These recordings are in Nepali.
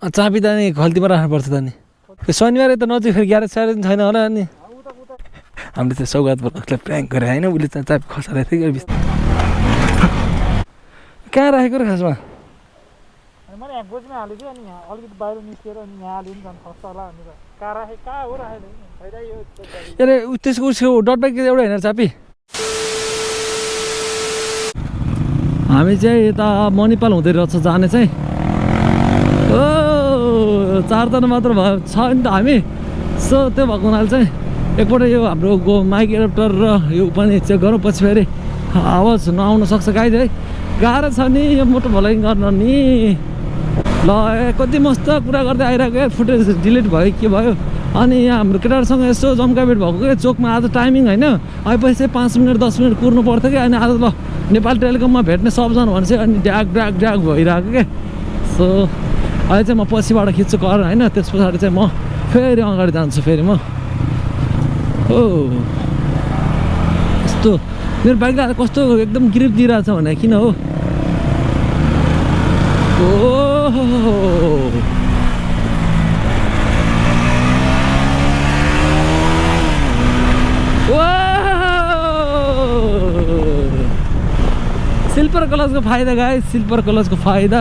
चाबी त नि खल्तीमा राख्नुपर्छ त नि शनिबार त नजिक फेरि ग्यारेज स्यारेज छैन होला नि हामीले चाहिँ सौगात बोलाउनुलाई प्र्याङ्क गरे होइन उसले चाहिँ चाबी खसालेको थियो कि कहाँ राखेको र खासमा अरे त्यसको उसको डटबाइक एउटा होइन चाबी हामी चाहिँ यता मणिपाल हुँदै रहेछ जाने चाहिँ ओ 4 जना मात्र भयो छ नि त हामी सो त्यो भएको हुनाले चाहिँ एकपल्ट यो हाम्रो माइक एडाप्टर र यो पनि चेक गरौँ पछि फेरि आवाज नआउन सक्छ गाइज है गाह्रो छ नि यो मोटो भलाइ गर्न नि ल कति मस्त कुरा गर्दै आइरहेको फुटेज डिलिट भयो के भयो अनि यहाँ हाम्रो केटाहरूसँग यसो जम्काभेट भएको क्या चोकमा आज टाइमिङ होइन आएपछि चाहिँ 5 मिनट 10 मिनट कुर्नु पर्थ्यो कि अनि आज ल नेपाल टेलिकममा भेट्ने सबजना भन्छ अनि ड्याग ड्याग ड्याग भइरहेको क्या सो अहिले चाहिँ म पछिबाट खिच्छु कर होइन त्यस पछाडि चाहिँ म फेरि अगाडि जान्छु फेरि म हो यस्तो मेरो बाइकलाई कस्तो एकदम ग्रिप दिइरहेछ भने किन हो सिल्भर कलर्सको फाइदा गाइस सिल्भर कलर्सको फाइदा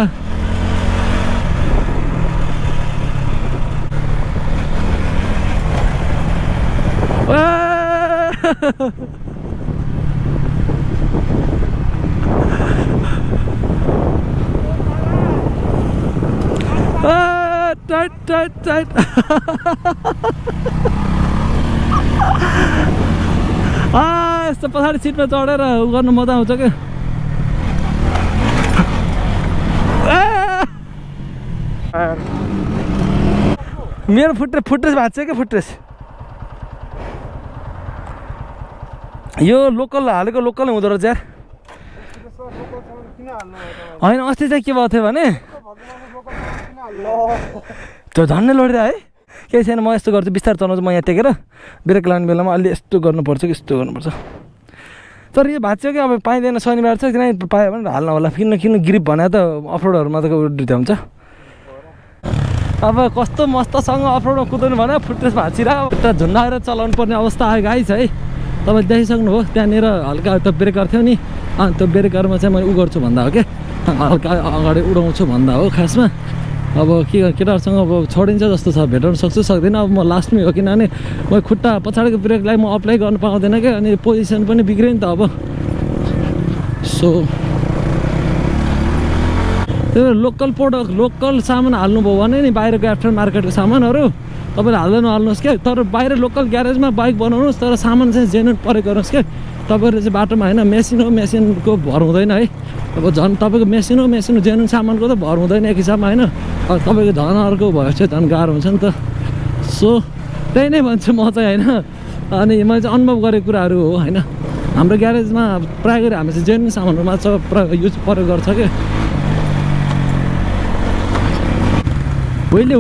टाइट टाइट टाइट यस्तो पछाडि सिटमा चढेर उ गर्नु मजा आउँछ क्या मेरो फुट्रेस भएको छ क्या फुट्रेस यो लोकल हालेको लोकल हुँदो रहेछ यार होइन अस्ति चाहिँ के भएको थियो भने त्यो झन्डै लडिदियो है केही छैन म यस्तो गर्छु बिस्तारै चलाउँछु म यहाँ टेकेर ब्रेक लाउने बेलामा अलि यस्तो गर्नुपर्छ कि यस्तो गर्नुपर्छ तर यो भाँच्यो कि अब पाइँदैन शनिबार छ किनकि पायो भने हाल्न होला किन ग्रिप भने त अफरोडहरूमा त हुन्छ अब कस्तो मस्तसँग अफरोडमा कुदाउनु भने फुट्रेस भाँचिरहेको एउटा झुन्डाएर चलाउनु पर्ने अवस्था आयो गाइस है तपाईँले देखिसक्नु हो त्यहाँनिर हल्का त्यो ब्रेकर थियो नि अनि त्यो ब्रेकरमा चाहिँ मैले उ गर्छु भन्दा हो क्या हल्का अगाडि उडाउँछु भन्दा हो खासमा अब के केटाहरूसँग अब छोडिन्छ जस्तो छ भेटाउनु सक्छु सक्दैन अब म लास्टमै हो किनभने म खुट्टा पछाडिको ब्रेकलाई म अप्लाई गर्नु पाउँदैन क्या अनि पोजिसन पनि बिग्रियो नि त अब सो त्यो लोकल प्रोडक्ट लोकल सामान हाल्नुभयो भने नि बाहिरको आफ्टर मार्केटको सामानहरू तपाईँले हाल्दै नहाल्नुहोस् क्या तर बाहिर लोकल ग्यारेजमा बाइक बनाउनुहोस् तर सामान चाहिँ जेन्युन प्रयोग गर्नुहोस् क्या तपाईँहरू चाहिँ बाटोमा होइन मेसिन हो मेसिनको भर हुँदैन है अब झन् तपाईँको मेसिन हो जेन्युन सामानको त भर हुँदैन एक हिसाबमा होइन अब तपाईँको झन् अर्को भयो चाहिँ झन् गाह्रो हुन्छ नि त सो त्यही नै भन्छु म चाहिँ होइन अनि मैले चाहिँ अनुभव गरेको कुराहरू हो होइन हाम्रो ग्यारेजमा प्रायः गरी हामी चाहिँ जेन्युन सामानहरूमा चाहिँ युज प्रयोग गर्छ क्या होइन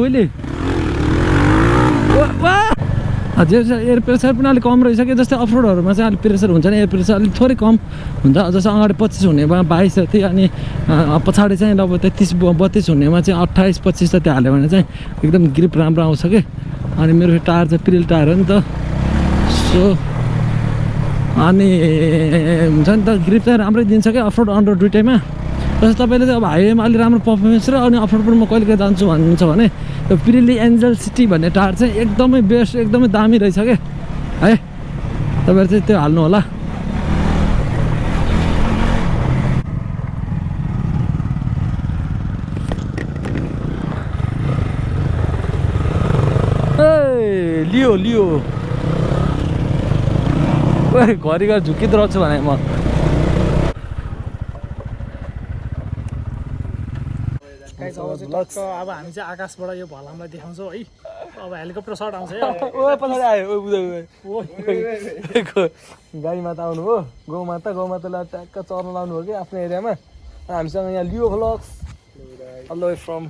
एयर प्रेसर पनि अलिक कम रहेछ कि जस्तै अफरोडहरूमा चाहिँ अलिक प्रेसर हुन्छ नि एयर प्रेसर अलिक थोरै कम हुन्छ जस्तो अगाडि 25 हुनेमा 22 जति अनि पछाडि चाहिँ अब 33-32 हुनेमा चाहिँ 28-25 जति हाल्यो भने चाहिँ एकदम ग्रिप राम्रो आउँछ कि अनि मेरो टायर चाहिँ पिरिल टायर हो नि त सो अनि हुन्छ नि त ग्रिप चाहिँ राम्रै दिन्छ क्या अफरोड अनरोड दुइटैमा जस्तो तपाईँले चाहिँ अब हाइवेमा अलिक राम्रो पर्फर्मेन्स र अनि अफरोड पनि म कहिले कहिले जान्छु भन्नुहुन्छ भने त्यो पिरिली एन्जल सिटी भन्ने टायर चाहिँ एकदमै बेस्ट एकदमै दामी रहेछ क्या है तपाईँहरू चाहिँ त्यो हाल्नु होला ए लियो घरिघरि झुकिँदो रहेछु भने म अब हामी चाहिँ आकाशबाट यो भलामलाई देखाउँछौँ है अब हेलिकप्टर सर्ट आउँछ पछाडि आयो गाडीमा त आउनु हो गौमातालाई ट्याक्क चर्न लाउनु हो कि आफ्नो एरियामा हामीसँग यहाँ Leo vlogs all way from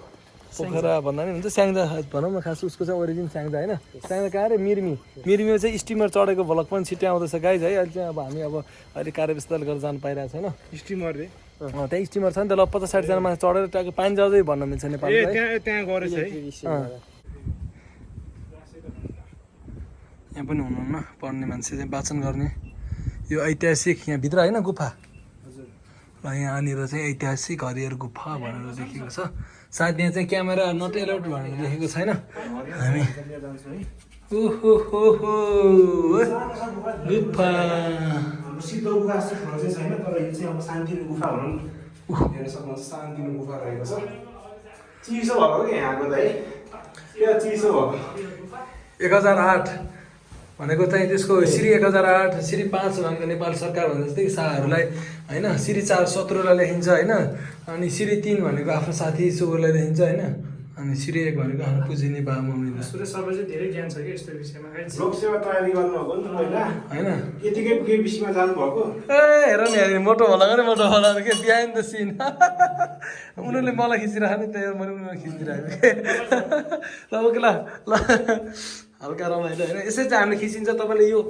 Pokhara भन्दा नि हुन्छ स्याङ्जा भनौँ न खास उसको चाहिँ ओरिजिन स्याङ्जा होइन स्याङ्जा कहाँ अरे मिर्मीमा चाहिँ स्टिमर चढेको भ्लग पनि छिट्टै आउँदैछ गाइज है अहिले चाहिँ अब हामी अब अहिले कार्यव्यस्तले गर्दा जानु पाइरहेको छैन स्टिमर रे त्यहाँ स्टिमर छ नि त ल 50-60 जना मान्छे चढेर ट्याक्क पानी जाँदै भन्न मिल्छ नेपालमा त्यहाँ गरेछ है यहाँ पनि हुनुहुन्न पढ्ने मान्छे चाहिँ वाचन गर्ने यो ऐतिहासिक यहाँ भित्र होइन गुफा ल यहाँनिर चाहिँ ऐतिहासिक हरिहर गुफा भनेर लेखेको छ सायद यहाँ चाहिँ क्यामेरा नट एलाउड भनेर लेखेको छैन हामी ओहो हो हो गुफा सिद्ध गुफा चाहिँ छैन तर यो चाहिँ अब शान्तिको गुफा भनौँ हेर्न सक्नुहुन्छ शान्तिको गुफा रहेको छ चिसो भएको कि यहाँको त है क्या चिसो भएको 1008 भनेको चाहिँ त्यसको श्री 1008 श्री 5 भनेको नेपाल सरकार भने जस्तै शाहहरूलाई होइन श्री 4 शत्रुलाई लेखिन्छ होइन अनि श्री 3 भनेको आफ्नो साथी चोरलाई लेखिन्छ होइन अनि श्री 1 भनेको आफ्नो पुजिने बा मम्मीलाई सुरेश सबै चाहिँ धेरै ज्ञान छ कि यस्तो विषयमा लोकसेवा तयारी गर्नुभएको नि त पहिला होइन यतिकै केबिसीमा जानुभएको ए हेर नि हेर मोटो होला मोटो होला के बिहान द सिन उनीहरूले मलाई खिचिरहेको नि त्यही मैले उनीहरू खिचिरहेको ल ओके ल हल्का रमाइलो होइन यसै चाहिँ हामीले खिचिन्छ तपाईँले यो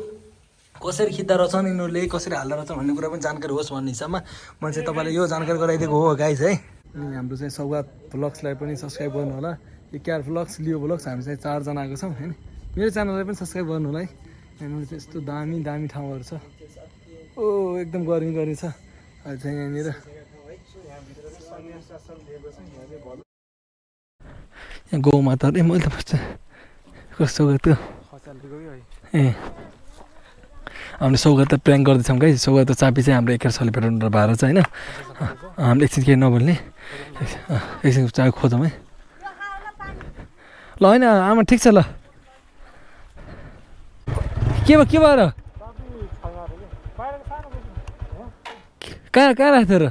कसरी खिच्दा रहेछन् यिनीहरूले कसरी हाल्दा रहेछन् भन्ने कुरा पनि जानकारी होस् भन्ने हिसाबमा मैले चाहिँ तपाईँलाई यो जानकारी गराइदिएको हो गाइज है अनि हाम्रो चाहिँ सौगात भ्लग्सलाई पनि सब्सक्राइब गर्नु होला यो केआर भ्लग्स लियो भ्लग्स हामी चाहिँ 4 जना आएको छौँ होइन मेरो च्यानललाई पनि सब्सक्राइब गर्नु होला है यहाँनिर चाहिँ यस्तो दामी दामी ठाउँहरू छ ओ एकदम गर्मी छ अहिले चाहिँ यहाँनिर यहाँ गौमाताहरू मैले त बस्छ कस्तो सौगातको ए हामीले सौगात त प्र्याङ्क गर्दैछौँ गाई सौगात त चापी चाहिँ हाम्रो एकर सेलिब्रेट भएर चाहिँ होइन हामीले एकछिन केही नबोल्ने एकछिन चाबी खोजौँ है ल होइन आमा ठिक छ ल के भएर कहाँ राख्थ्यो र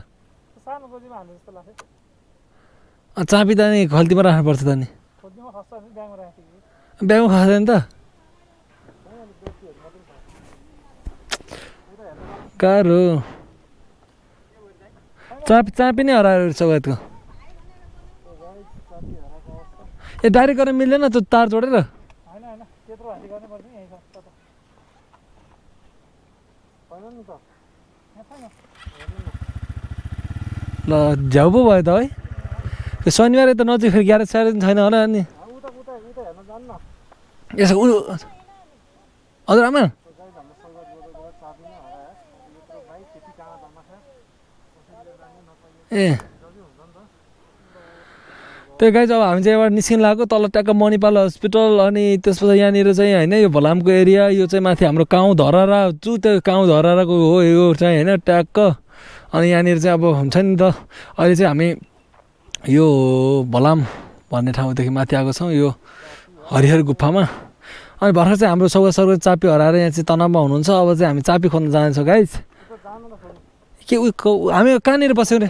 चाबी त नि खल्तीमा राख्नुपर्छ त नि ब्यागमा खस्दैन त गाह्रो चापी नै हरायो सौगातको ए डाइरेक्ट गरेर मिल्दैन त्यो तार जोडेर ल झ्याउ पो भयो त है त्यो शनिबार त नजिक फेरि ग्यारेज स्यारेज छैन होला अनि यसो हजुर आमा ए त्यही गाई अब हामी चाहिँ एउटा निस्किन लागेको तल ट्याक्क मणिपाल हस्पिटल अनि त्यसपछि यहाँनिर चाहिँ होइन यो भलामको एरिया यो चाहिँ माथि हाम्रो गाउँ धरारा त्यो गाउँ धराराको हो यो चाहिँ होइन ट्याक्क अनि यहाँनिर चाहिँ अब हुन्छ नि त अहिले चाहिँ हामी यो भलाम भन्ने ठाउँदेखि माथि आएको छौँ यो हरिहर गुफामा अनि भर्खर चाहिँ हाम्रो सौगा सर्ग चापी हराएर यहाँ चाहिँ तनावमा हुनुहुन्छ अब चाहिँ हामी चापी खोज्न जानेछौँ गाइज के हामी कहाँनिर बस्यौँ रे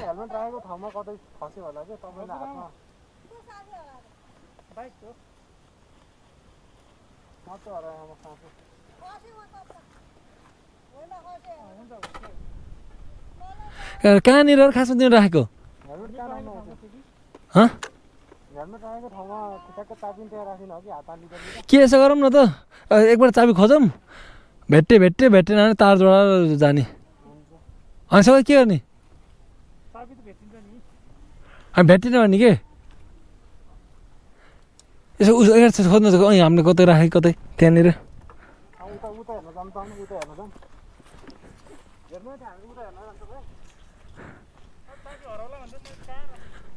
कहाँनिर खासमा तिमीले राखेको के यसो गरौँ न त एकपल्ट चाबी खोजौँ भेट्टेन भने तार जोडाएर जाने अनि सबै के गर्ने हामी भेटिन भने के यसो खोज्नु त हामीले कतै राखेको कतै त्यहाँनिर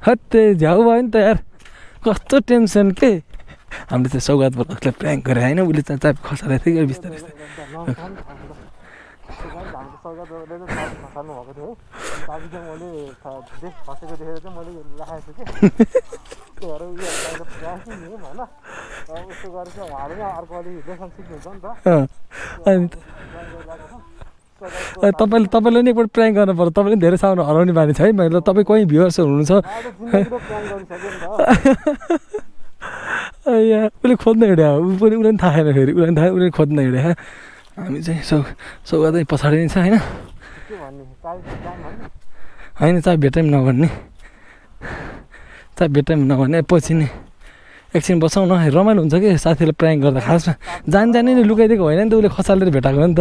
हत्ते झ्याउ भयो नि त यार कस्तो टेन्सन के हामीले चाहिँ सौगात भ्लग्सलाई प्र्याङ्क गरेर होइन उसले चाहिँ चाबी खसालेको थियो कि बिस्तारै तपाईँले नि एकपल्ट प्र्याङ्क गर्नु पर्छ तपाईँले धेरै सामान हराउने बानी छ है मैले तपाईँ कोही भ्युवर्सहरू हुनुहुन्छ उसले खोज्न हिँड्यो उसले पनि थाहा छैन फेरि उसले खोज्न हिँड्यो हामी चाहिँ सौगातै पछाडि नै छ होइन चाबी भेटाइ नभन्ने पछि नै एकछिन बसाउँ न रमाइलो हुन्छ कि साथीले प्र्याङ्क गर्दा खासमा जानी नै लुकाइदिएको होइन नि त उसले खसालेर भेटाएको हो नि त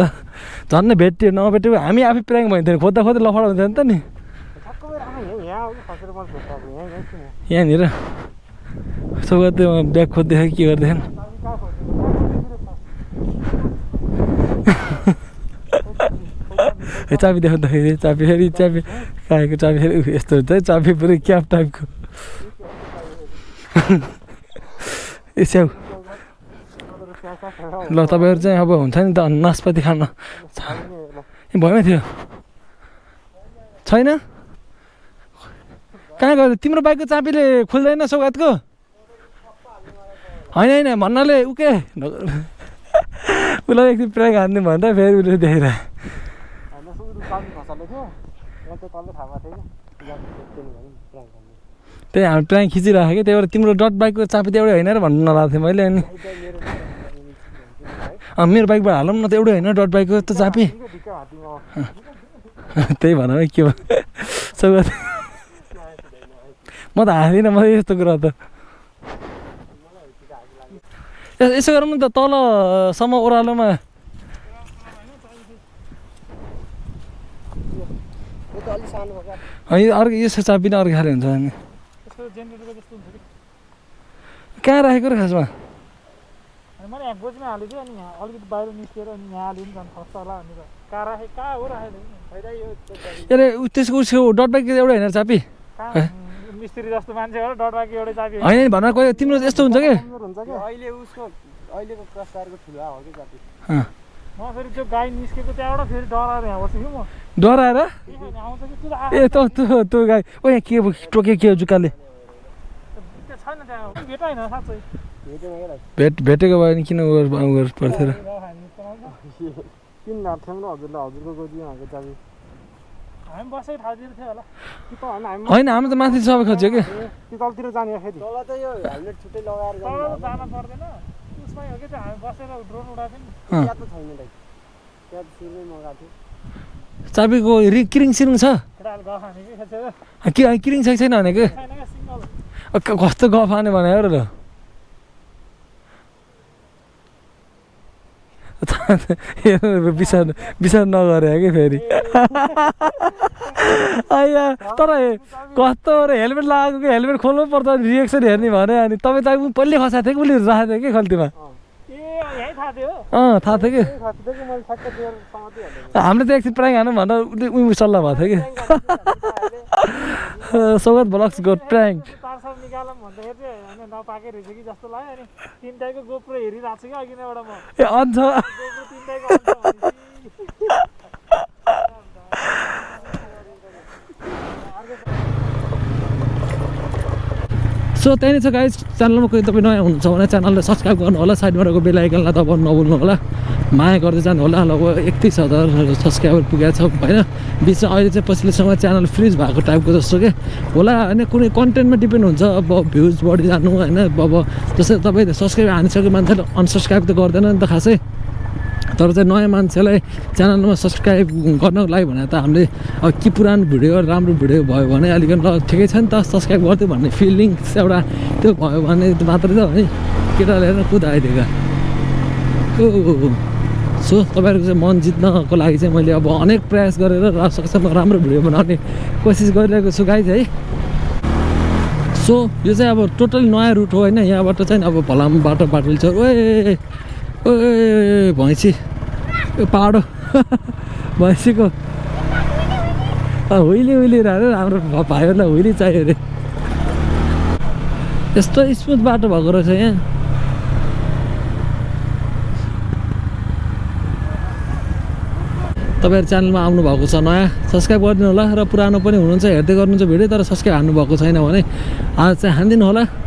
झन् भेट्यो नभेट्यो हामी आफै प्र्याङ्क भयो नि खोज्दा लफडा हुन्थ्यो नि त नि यहाँनिर सबै त्यो ब्याग खोज्दै के गर्दैछन् चाबी देखाउँदाखेरि चाबी फेरि चाबी काएको चाबी फेरि यस्तो हुन्छ है चाबी पुरै क्याप टाइपको स्याउ ल तपाईँहरू चाहिँ अब हुन्छ नि त नास्पाती खान भएन थियो छैन कहाँ गयो तिम्रो बाइकको चाबीले खुल्दैन सौगातको होइन होइन भन्नाले उके उसलाई एकदिन प्र्याङ्क हान्ने भन्दा फेरि उसले देखेर त्यही हामी प्र्याङ्क खिचिरहेको कि त्यही भएर तिम्रो डट बाइकको चाबी त एउटै होइन र भन्नु नलाएको थिएँ मैले अनि मेरो बाइकबाट हालौँ न त एउटै होइन डट बाइकको त चाबी त्यही भनौँ है के भयो सौगात म त हाल्दिनँ म यस्तो कुरा त यसो गरौँ न त तलसम्म ओह्रालोमा अर्को यसो चाबी नै अर्को खाले हुन्छ अनि कहाँ राखेको र खासमा मैले यहाँ गोजीमा हालेको थिएँ अनि यहाँ अलिकति बाहिर निस्केर अनि यहाँ हाल्यो नि झन् खस्छ होला भनेर कहाँ हो राखेको अरे त्यसको उसको डट बाइक एउटै होइन चाबी मिस्त्री जस्तो मान्छे हो डट बाइक एउटै चाबी होइन भन कोही तिम्रो यस्तो हुन्छ कि अहिलेको क्रसकारको ठुलो हो कि चाबी म फेरि त्यो गाई निस्केको त्यहाँबाट फेरि डराएर यहाँ बसेँ कि म डराएर आउँछ कि त्यो ए त्यो गाई ओ यहाँ के टोके के जुकाले छैन त्यहाँ भेट होइन साँच्चै भेटेको भयो भने किन उयो पर्थ्यो र किन नर्थ्यौँ र हजुरलाई हजुरको गोजीमा भएको चाबी हामी बसेको ठाउँतिर थियो होला कि त हामी होइन हाम्रो त माथि सबै खोज्यो कि कि तलतिर जाने फेरि तल त यो हेलमेट छुट्टै लगाएर तल जान पर्दैन उसमै हो कि त्यो हामी बसेर ड्रोन उडाएको थियौँ नि त्यहाँ त छैन दाइ त्यहाँ त सुरुमै मगाएको थियो चाबीको किरिङ सिरिङ छ केटाले गफ हाने कि खेल्छ के किरिङ छ कि छैन भनेको छैन क्या सिङ्गल कस्तो गफ हाने भने र विचार नगरे कि फेरि आइया तर कस्तो हेलमेट लगाएको कि हेलमेट खोल्नु पर्छ रिएक्सन हेर्ने भने अनि तपाईँ त पहिले खसाएको थियो कि उसले राखेको थियो कि खल्तीमा थाहा थियो कि हामीले त एकछिन प्राइङ हानौँ भनेर उसले उयो सल्लाह भएको थियो कि सौगात ब्लग्सको प्राइङ निकालौँ भन्दाखेरि चाहिँ होइन नपाएकै रहेछ कि जस्तो लाग्यो अनि तिनटाको गोप्रो हेरिरहेको छु कि अघिबाट म ए अन्छ सो त्यही नै छ गाइज च्यानलमा कोही तपाईँ नयाँ हुनुहुन्छ भने च्यानललाई सब्सक्राइब गर्नु होला साइडमा रहेको बेल आइकनलाई दबाउनु नभुल्नु होला माया गर्दै जानु होला लगभग 31,000 सब्सक्राइबर पुगेको छ होइन बिचमा अहिले चाहिँ पछिल्लो समय च्यानल फ्रिज भएको टाइपको जस्तो के होला होइन कुनै कन्टेन्टमा डिपेन्ड हुन्छ अब भ्युज बढी जानु होइन अब जस्तै तपाईँ सब्सक्राइब हानिसक्यो मान्छेले अनसब्सक्राइब त गर्दैन नि त खासै तर चाहिँ नयाँ मान्छेलाई च्यानलमा सब्सक्राइब गर्नको लागि भने त हामीले अब के पुरानो भिडियो राम्रो भिडियो भयो भने अलिकति ल ठिकै छ नि त सब्सक्राइब गरिदियो भन्ने फिलिङ्स एउटा त्यो भयो भने मात्रै त है केटाले हेर्न कुदाइदिएको सो तपाईँहरूको चाहिँ मन जित्नको लागि चाहिँ मैले अब अनेक प्रयास गरेर सकेसम्म राम्रो भिडियो बनाउने कोसिस गरिरहेको छु गाइज है सो यो चाहिँ अब टोटली नयाँ रुट हो होइन यहाँबाट चाहिँ अब भलाम बाटो छ ओए ओए भैँसी पाहाडो भैँसीको हुइली अरे हाम्रो भाइहरूलाई हुइली चाहियो अरे यस्तो स्मुथ बाटो भएको रहेछ यहाँ तपाईँहरू च्यानलमा आउनुभएको छ नयाँ सब्सक्राइब गरिदिनु होला र पुरानो पनि हुनुहुन्छ हेर्दै गर्नुहुन्छ भिडियो तर सब्सक्राइब हान्नुभएको छैन भने आज चाहिँ हानिदिनु होला